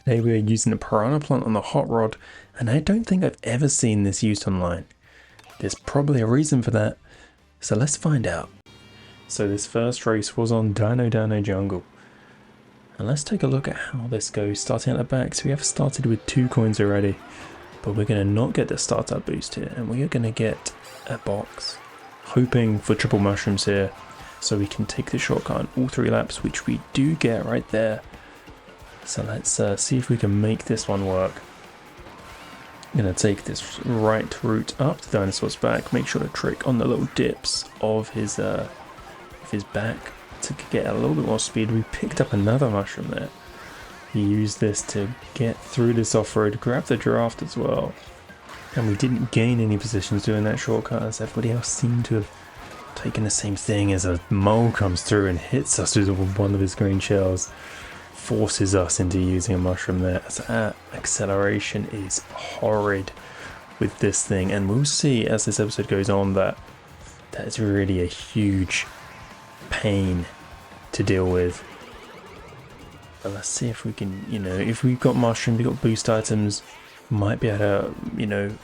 Today we are using the Piranha plant on the hot rod, and I don't think I've ever seen this used online. There's probably a reason for that, so let's find out. So this first race was on Dino Dino Jungle. And let's take a look at how this goes, starting at the back. So we have started with 2 coins already, but we're going to not get the startup boost here, and we are going to get a box, hoping for triple mushrooms here, so we can take the shortcut on all 3 laps, which we do get right there. So let's see if we can make this one work. I'm going to take this right route up to the dinosaur's back, make sure to trick on the little dips of his back to get a little bit more speed. We picked up another mushroom there. He used this to get through this off-road, grab the draft as well. And we didn't gain any positions doing that shortcut, as everybody else seemed to have taken the same thing. As a mole comes through and hits us with one of his green shells, forces us into using a mushroom there. So that acceleration is horrid with this thing, and we'll see as this episode goes on that is really a huge pain to deal with. But let's see if we can, if we've got mushrooms, we've got boost items, might be able to,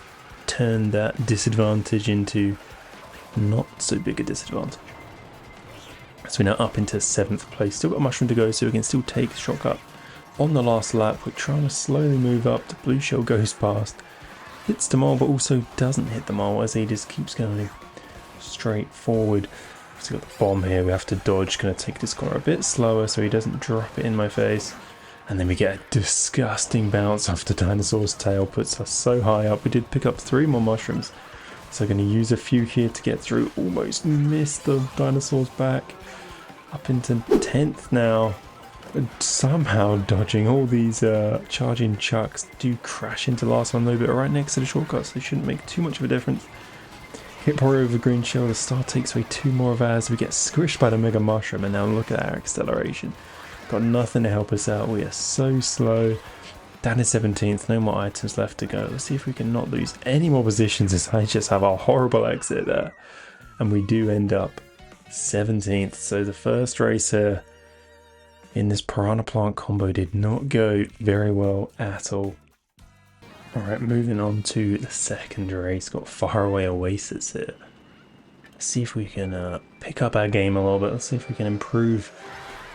turn that disadvantage into not so big a disadvantage. So we're now up into 7th place. Still got a mushroom to go, so we can still take the shortcut on the last lap. We're trying to slowly move up. The blue shell goes past, hits the mole, but also doesn't hit the mole as he just keeps going straight forward. We've got the bomb here. We have to dodge. Going to take this corner a bit slower so he doesn't drop it in my face. And then we get a disgusting bounce off the dinosaur's tail. Puts us so high up. We did pick up 3 more mushrooms, so going to use a few here to get through. Almost missed the dinosaur's back. Up into 10th now. Somehow dodging all these charging chucks. Do crash into the last one though, but right next to the shortcuts, so they shouldn't make too much of a difference. Hit Wario over green shell. The star takes away 2 more of ours. We get squished by the mega mushroom, and now look at our acceleration. Got nothing to help us out. We are so slow. Down to 17th. No more items left to go. Let's see if we can not lose any more positions as I just have a horrible exit there. And we do end up 17th. So the first race here in this Piranha plant combo did not go very well at all. Alright, moving on to the second race. Got Faraway Oasis here. Let's see if we can pick up our game a little bit. Let's see if we can improve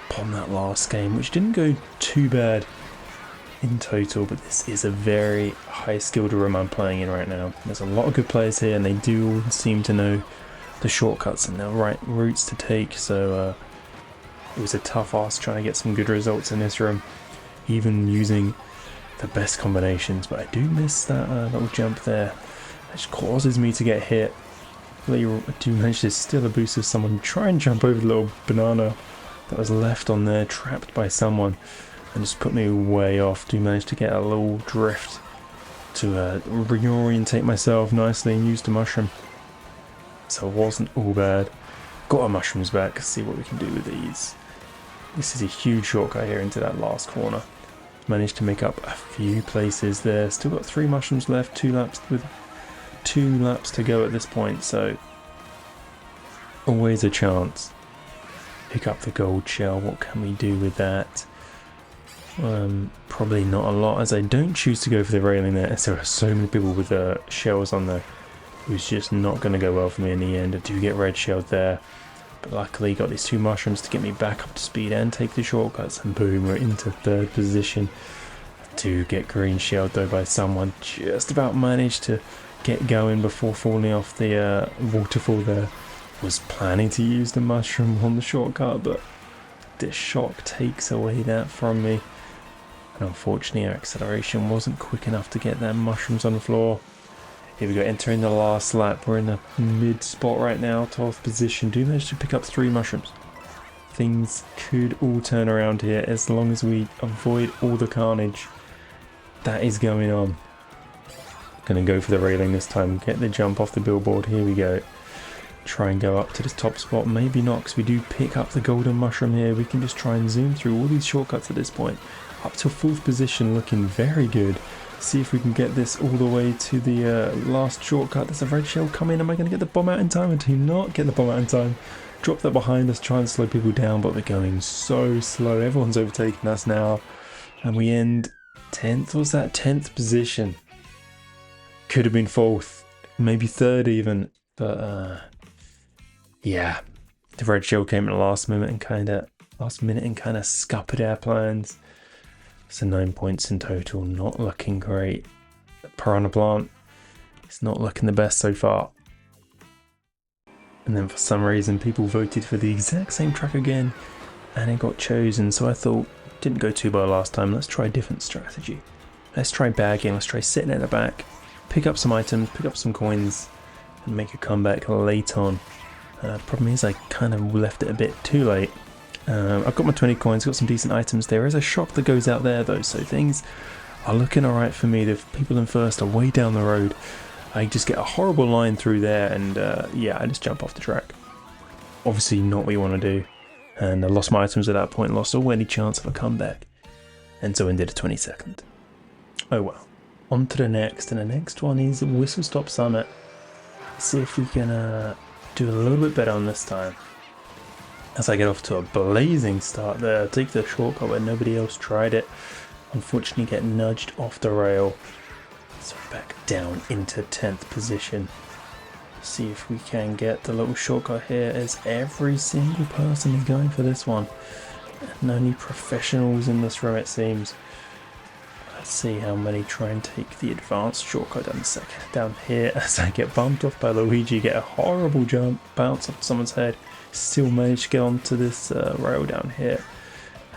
upon that last game, which didn't go too bad in total, but this is a very high skilled room I'm playing in right now. There's a lot of good players here, and they do all seem to know the shortcuts and the right routes to take, so it was a tough ask trying to get some good results in this room, even using the best combinations. But I do miss that little jump there, which causes me to get hit. I do manage to steal a boost of someone, try and jump over the little banana that was left on there, trapped by someone, and just put me way off. Do manage to get a little drift to reorientate myself nicely and use the mushroom, so it wasn't all bad. Got our mushrooms back. See what we can do with these. This is a huge shortcut here into that last corner. Managed to make up a few places there. Still got 3 mushrooms left, 2 laps with 2 laps to go at this point, so always a chance. Pick up the gold shell. What can we do with that? Probably not a lot, as I don't choose to go for the railing there, as there are so many people with shells on there. It was just not going to go well for me in the end. I do get red shelled there, but luckily got these 2 mushrooms to get me back up to speed and take the shortcuts, and boom, we're into 3rd position. I do get green shelled though by someone. Just about managed to get going before falling off the waterfall there. Was planning to use the mushroom on the shortcut, but this shock takes away that from me, and unfortunately our acceleration wasn't quick enough to get them mushrooms on the floor. Here we go, entering the last lap. We're in the mid spot right now, 12th position. Do manage to pick up 3 mushrooms. Things could all turn around here as long as we avoid all the carnage that is going on. Gonna go for the railing this time, get the jump off the billboard. Here we go. Try and go up to this top spot. Maybe not, because we do pick up the golden mushroom here. We can just try and zoom through all these shortcuts at this point. Up to 4th position, looking very good. See if we can get this all the way to the last shortcut. There's a red shell coming. Am I going to get the bomb out in time? I do not get the bomb out in time. Drop that behind us, try and slow people down, but we're going so slow. Everyone's overtaking us now, and we end 10th was that 10th position. Could have been 4th, maybe 3rd even, but yeah, the red shell came at the last minute and kind of scuppered our plans. So 9 points in total, not looking great. The Piranha plant is not looking the best so far. And then for some reason people voted for the exact same track again and it got chosen, so I thought, didn't go too well last time, let's try a different strategy. Let's try bagging, let's try sitting at the back, pick up some items, pick up some coins and make a comeback late on. Problem is I kind of left it a bit too late. I've got my 20 coins, got some decent items. There is a shop that goes out there though, so things are looking alright for me. The people in first are way down the road. I just get a horrible line through there and yeah, I just jump off the track. Obviously not what you want to do. And I lost my items at that point, lost all any chance of a comeback. And so ended a 22nd. Oh well. On to the next, and the next one is Whistlestop Summit. Let's see if we can do a little bit better on this time. As I get off to a blazing start there, take the shortcut where nobody else tried it. Unfortunately get nudged off the rail. So back down into 10th position. See if we can get the little shortcut here, as every single person is going for this one. And only professionals in this room it seems. Let's see how many try and take the advanced shortcut down here as I get bumped off by Luigi, get a horrible jump, bounce off someone's head, still manage to get onto this rail down here.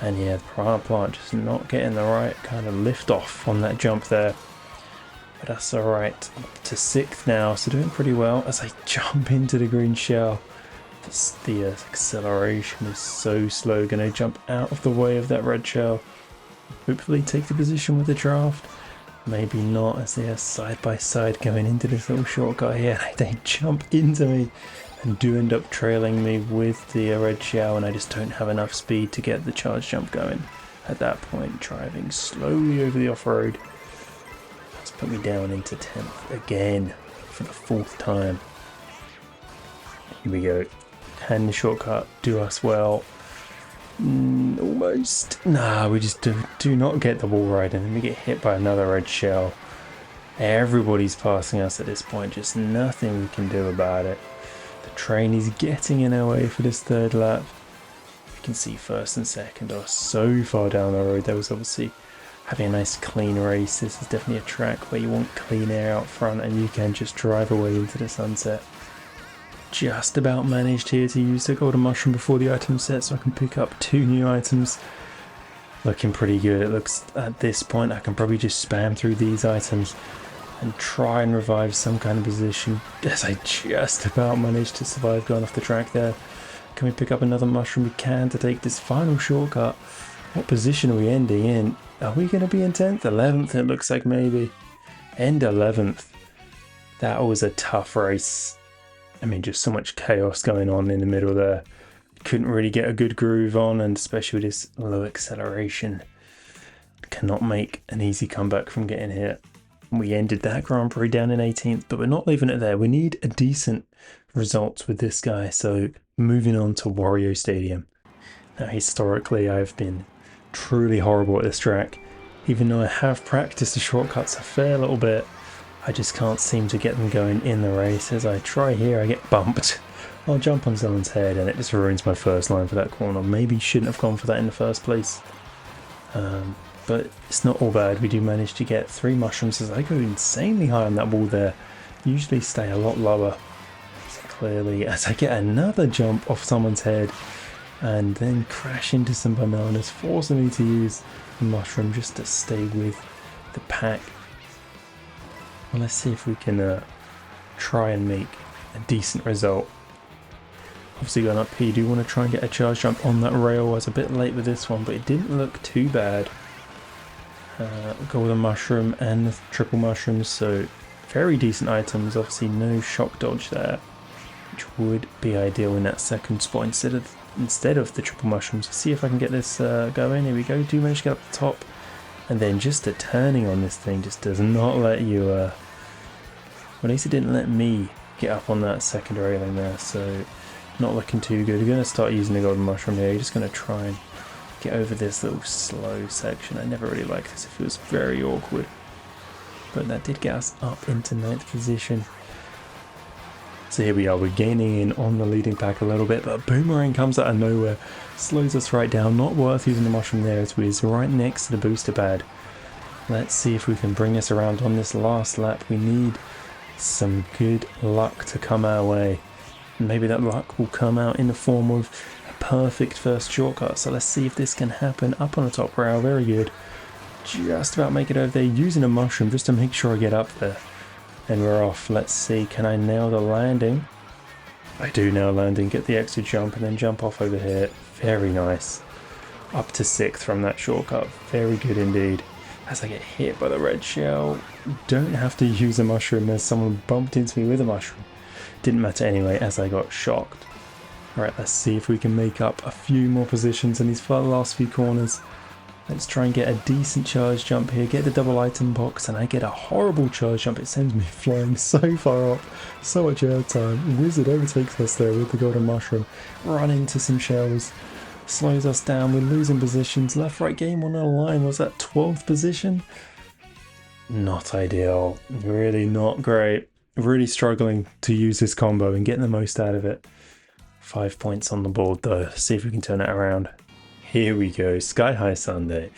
And yeah, the Piranha plant just not getting the right kind of lift off on that jump there. But that's alright, up to 6th now, so doing pretty well as I jump into the green shell. The acceleration is so slow, gonna jump out of the way of that red shell. Hopefully take the position with the draft. Maybe not, as they are side by side going into this little shortcut here. They jump into me and do end up trailing me with the red shell, and I just don't have enough speed to get the charge jump going. At that point, driving slowly over the off-road. That's put me down into 10th again for the 4th time. Here we go. Can the shortcut do us well? Almost. Nah, we just do not get the wall ride, and then we get hit by another red shell. Everybody's passing us at this point, just nothing we can do about it. The train is getting in our way for this 3rd lap. You can see 1st and 2nd are so far down the road. There was obviously having a nice clean race. This is definitely a track where you want clean air out front and you can just drive away into the sunset. Just about managed here to use the golden mushroom before the item set so I can pick up 2 new items. Looking pretty good. It looks at this point I can probably just spam through these items and try and revive some kind of position, as I just about managed to survive going off the track there. Can we pick up another mushroom? We can, to take this final shortcut. What position are we ending in? Are we going to be in 10th? 11th it looks like, maybe. End 11th. That was a tough race. I mean, just so much chaos going on in the middle there. Couldn't really get a good groove on, and especially with this low acceleration. Cannot make an easy comeback from getting hit. We ended that Grand Prix down in 18th, but we're not leaving it there. We need a decent result with this guy, so moving on to Wario Stadium. Now, historically, I've been truly horrible at this track. Even though I have practiced the shortcuts a fair little bit, I just can't seem to get them going in the race. As I try here, I get bumped. I'll jump on someone's head and it just ruins my first line for that corner. Maybe shouldn't have gone for that in the first place. But it's not all bad. We do manage to get 3 mushrooms as I go insanely high on that wall there. Usually stay a lot lower. So clearly, as I get another jump off someone's head and then crash into some bananas, forcing me to use the mushroom just to stay with the pack. Well, let's see if we can try and make a decent result. Obviously going up here, you do want to try and get a charge jump on that rail. I was a bit late with this one, but it didn't look too bad. Golden mushroom and the triple mushrooms, so very decent items. Obviously no shock dodge there, which would be ideal in that 2nd spot instead of the triple mushrooms. See if I can get this going. Here we go. Do manage to get up the top, and then just the turning on this thing just does not let you. Well, at least it didn't let me get up on that 2nd railing there. So not looking too good. We're going to start using the golden mushroom here. You're just going to try and get over this little slow section. I never really liked this. It feels very awkward. But that did get us up into 9th position. So here we are, we're gaining in on the leading pack a little bit, but Boomerang comes out of nowhere, slows us right down. Not worth using the mushroom there as we're right next to the booster pad. Let's see if we can bring this around on this last lap. We need some good luck to come our way. Maybe that luck will come out in the form of a perfect first shortcut. So let's see if this can happen. Up on the top rail, very good. Just about make it over there, using a mushroom just to make sure I get up there. And we're off. Let's see, can I nail the landing? I do nail landing, get the extra jump and then jump off over here. Very nice. Up to 6th from that shortcut. Very good indeed. As I get hit by the red shell, don't have to use a mushroom as someone bumped into me with a mushroom. Didn't matter anyway as I got shocked. Alright, let's see if we can make up a few more positions in these last few corners. Let's try and get a decent charge jump here, get the double item box, and I get a horrible charge jump. It sends me flying so far up, so much airtime. Wizard overtakes us there with the golden mushroom, run into some shells, slows us down, we're losing positions. Left right game on our line was at 12th position. Not ideal, really not great. Really struggling to use this combo and getting the most out of it. 5 points on the board though, see if we can turn it around. Here we go, Sky High Sunday.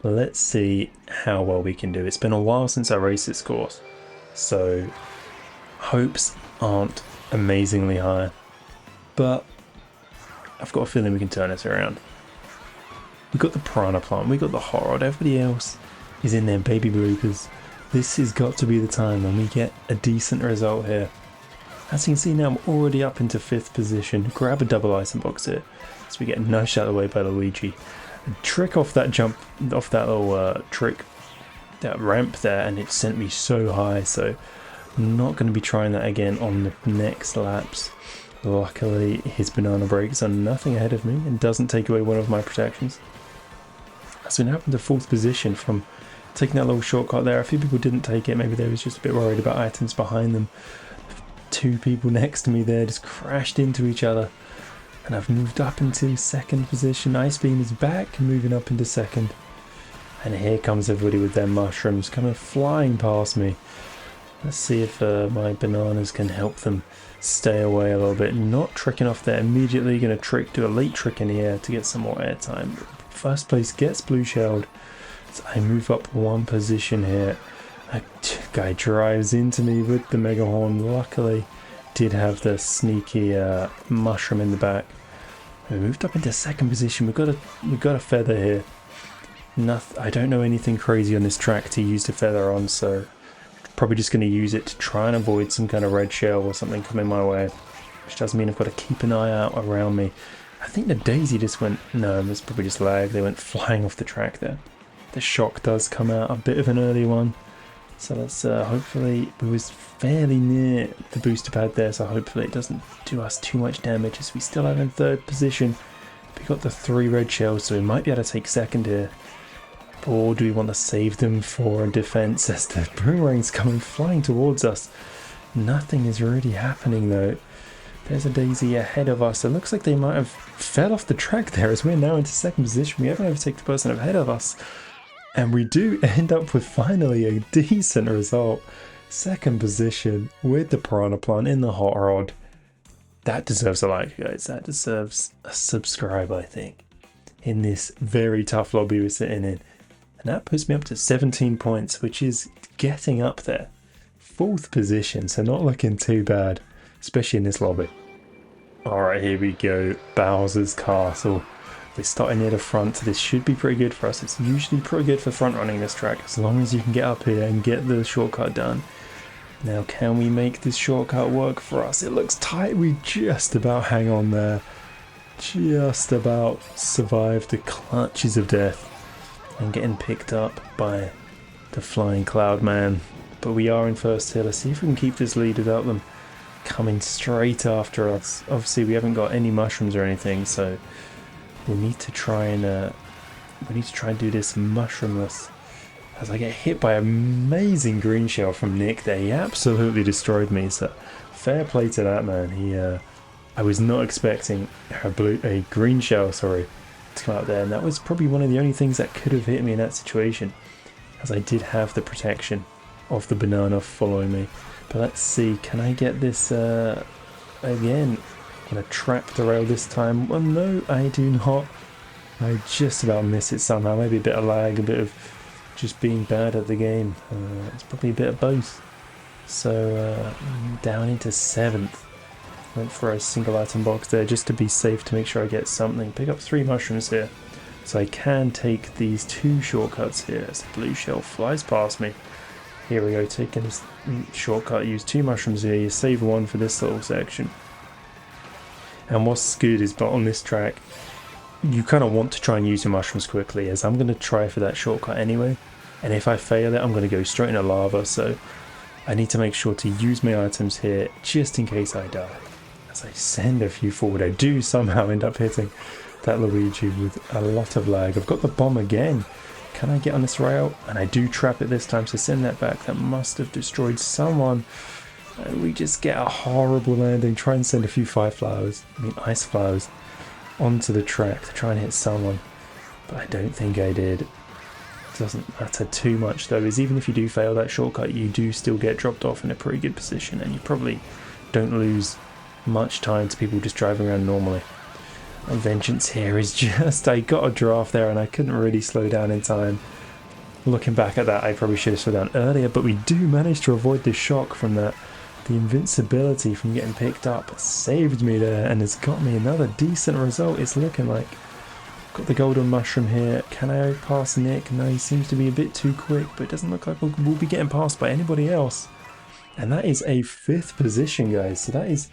Let's see how well we can do. It's been a while since I raced this course, so hopes aren't amazingly high, but I've got a feeling we can turn this around. We got the Piranha plant, we got the hot rod, everybody else is in their baby bloopers. This has got to be the time when we get a decent result here. As you can see now, I'm already up into 5th position. Grab a double item box here. So we get nudged out of the way by Luigi. Trick off that jump, off that little that ramp there, and it sent me so high. So I'm not going to be trying that again on the next laps. Luckily, his banana brakes are nothing ahead of me and doesn't take away one of my protections. So we're now up into 4th position from taking that little shortcut there. A few people didn't take it. Maybe they was just a bit worried about items behind them. 2 people next to me there just crashed into each other. And I've moved up into 2nd position. Ice Beam is back, moving up into 2nd. And here comes everybody with their mushrooms coming flying past me. Let's see if my bananas can help them stay away a little bit. Not tricking off there immediately. Going to do a late trick in the air to get some more airtime. First place gets blue shelled. So I move up 1 position here. A guy drives into me with the mega horn. Luckily, did have the sneaky mushroom in the back. We moved up into 2nd position. We've got a feather here. I don't know anything crazy on this track to use the feather on, so probably just going to use it to try and avoid some kind of red shell or something coming my way, which does mean I've got to keep an eye out around me. I think the daisy just went, no, it's probably just lag. They went flying off the track there. The shock does come out, a bit of an early one. So let's hopefully, we was fairly near the booster pad there, so hopefully it doesn't do us too much damage as we still have in 3rd position. We got the 3 red shells, so we might be able to take 2nd here. Or do we want to save them for a defense as the boomerang's coming flying towards us? Nothing is really happening though. There's a daisy ahead of us. It looks like they might have fell off the track there as we're now into 2nd position. We haven't overtaken the person ahead of us. And we do end up with finally a decent result. 2nd position with the Piranha plant in the hot rod. That deserves a like, guys. That deserves a subscribe, I think, in this very tough lobby we're sitting in. And that puts me up to 17 points, which is getting up there. 4th position, so not looking too bad, especially in this lobby. Alright, here we go. Bowser's Castle. We're starting near the front, so this should be pretty good for us. It's usually pretty good for front running this track, as long as you can get up here and get the shortcut done. Now, can we make this shortcut work for us? It looks tight. We just about hang on there. Just about survive the clutches of death and getting picked up by the flying cloud man. But we are in 1st here. Let's see if we can keep this lead without them coming straight after us. Obviously, we haven't got any mushrooms or anything, so we need to try and do this mushroomless. As I get hit by an amazing green shell from Nick there. He absolutely destroyed me, so fair play to that man. I was not expecting a green shell, to to come out there, and that was probably one of the only things that could have hit me in that situation, as I did have the protection of the banana following me. But let's see, can I get this again? I'm going to trap the rail this time. Well, no, I do not. I just about miss it somehow. Maybe a bit of lag, a bit of just being bad at the game. It's probably a bit of both. So down into 7th. Went for a single item box there just to be safe, to make sure I get something. Pick up 3 mushrooms here. So I can take these 2 shortcuts here as the blue shell flies past me. Here we go, taking this shortcut, use 2 mushrooms here, you save 1 for this little section. And what's good is, but on this track, you kind of want to try and use your mushrooms quickly, as I'm going to try for that shortcut anyway. And if I fail it, I'm going to go straight into lava, so I need to make sure to use my items here just in case I die. As I send a few forward, I do somehow end up hitting that Luigi with a lot of lag. I've got the bomb again. Can I get on this rail? And I do trap it this time, so send that back. That must have destroyed someone. And we just get a horrible landing. Try and send a few ice flowers onto the track to try and hit someone. But I don't think I did. It doesn't matter too much though, is even if you do fail that shortcut, you do still get dropped off in a pretty good position, and you probably don't lose much time to people just driving around normally. My vengeance here is just, I got a draft there and I couldn't really slow down in time. Looking back at that, I probably should have slowed down earlier, but we do manage to avoid the shock from that. The invincibility from getting picked up saved me there and has got me another decent result, it's looking like. Got the golden mushroom here. Can I pass Nick? No, he seems to be a bit too quick, but it doesn't look like we'll be getting passed by anybody else. And that is a 5th position, guys, so that is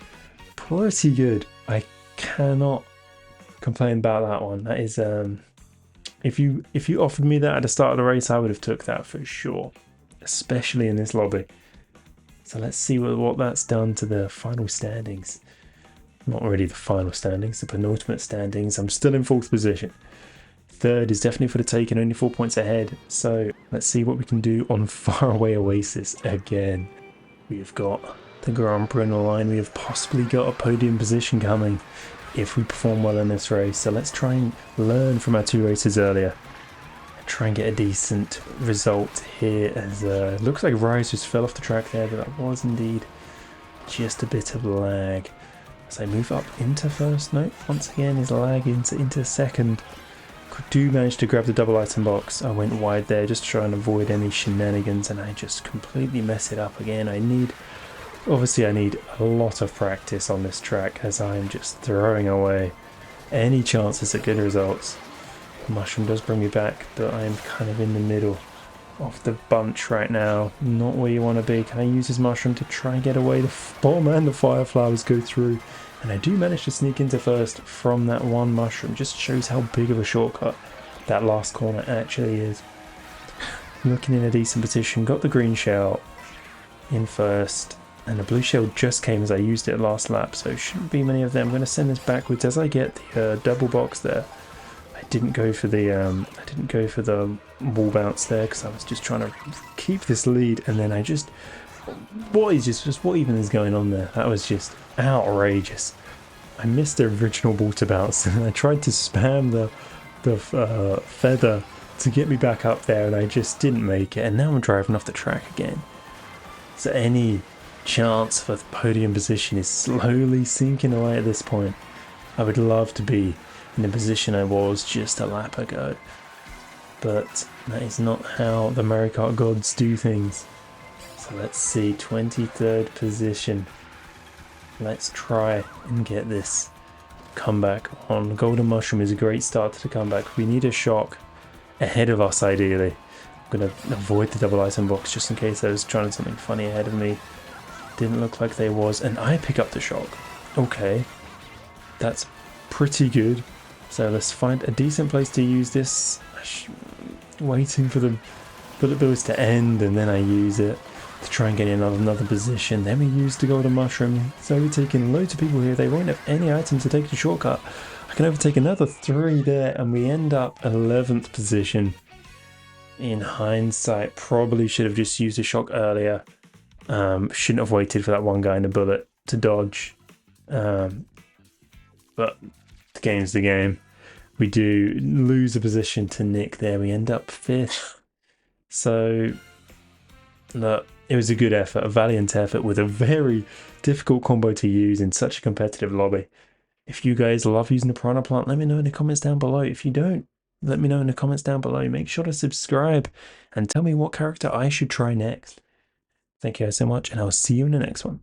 pretty good. I cannot complain about that one. That is if you offered me that at the start of the race, I would have took that for sure, especially in this lobby. So let's see what that's done to the final standings. Not really the final standings, the penultimate standings. I'm still in 4th position. 3rd is definitely for the taking, only 4 points ahead. So let's see what we can do on Faraway Oasis again. We've got the Grand Prix on the line. We have possibly got a podium position coming if we perform well in this race. So let's try and learn from our 2 races earlier. Try and get a decent result here, as looks like Rise just fell off the track there, but that was indeed just a bit of lag. As I move up into 1st, note once again is lag into 2nd. Do manage to grab the double item box. I went wide there just to try and avoid any shenanigans, and I just completely mess it up again. Obviously I need a lot of practice on this track, as I'm just throwing away any chances at good results. The mushroom does bring me back, but I am kind of in the middle of the bunch right now. Not where you want to be. Can I use this mushroom to try and get away? The bomb and the fire flowers go through, and I do manage to sneak into 1st from that one mushroom. Just shows how big of a shortcut that last corner actually is. Looking in a decent position. Got the green shell in 1st, and the blue shell just came as I used it last lap, so shouldn't be many of them. I'm going to send this backwards as I get the double box there. I didn't go for the wall bounce there because I was just trying to keep this lead, and then what even is going on there? That was just outrageous. I missed the original water bounce, and I tried to spam the feather to get me back up there, and I just didn't make it, and now I'm driving off the track again. So any chance for the podium position is slowly sinking away at this point. I would love to be in the position I was just a lap ago, but that is not how the Mario Kart gods do things. So let's see, 23rd position. Let's try and get this comeback on. Golden Mushroom is a great start to the comeback. We need a shock ahead of us ideally. I'm going to avoid the double item box just in case I was trying something funny ahead of me. Didn't look like they was, and I pick up the shock. Okay, that's pretty good. So let's find a decent place to use this. Waiting for the bullet bills to end, and then I use it to try and get in another position. Then we use the golden mushroom. So we're taking loads of people here. They won't have any items to take the shortcut. I can overtake another 3 there, and we end up 11th position. In hindsight, probably should have just used a shock earlier. Shouldn't have waited for that one guy in the bullet to dodge. But the game's the game. We do lose a position to Nick there. We end up 5th. So, look, it was a good effort, a valiant effort with a very difficult combo to use in such a competitive lobby. If you guys love using the Piranha Plant, let me know in the comments down below. If you don't, let me know in the comments down below. Make sure to subscribe and tell me what character I should try next. Thank you guys so much, and I'll see you in the next one.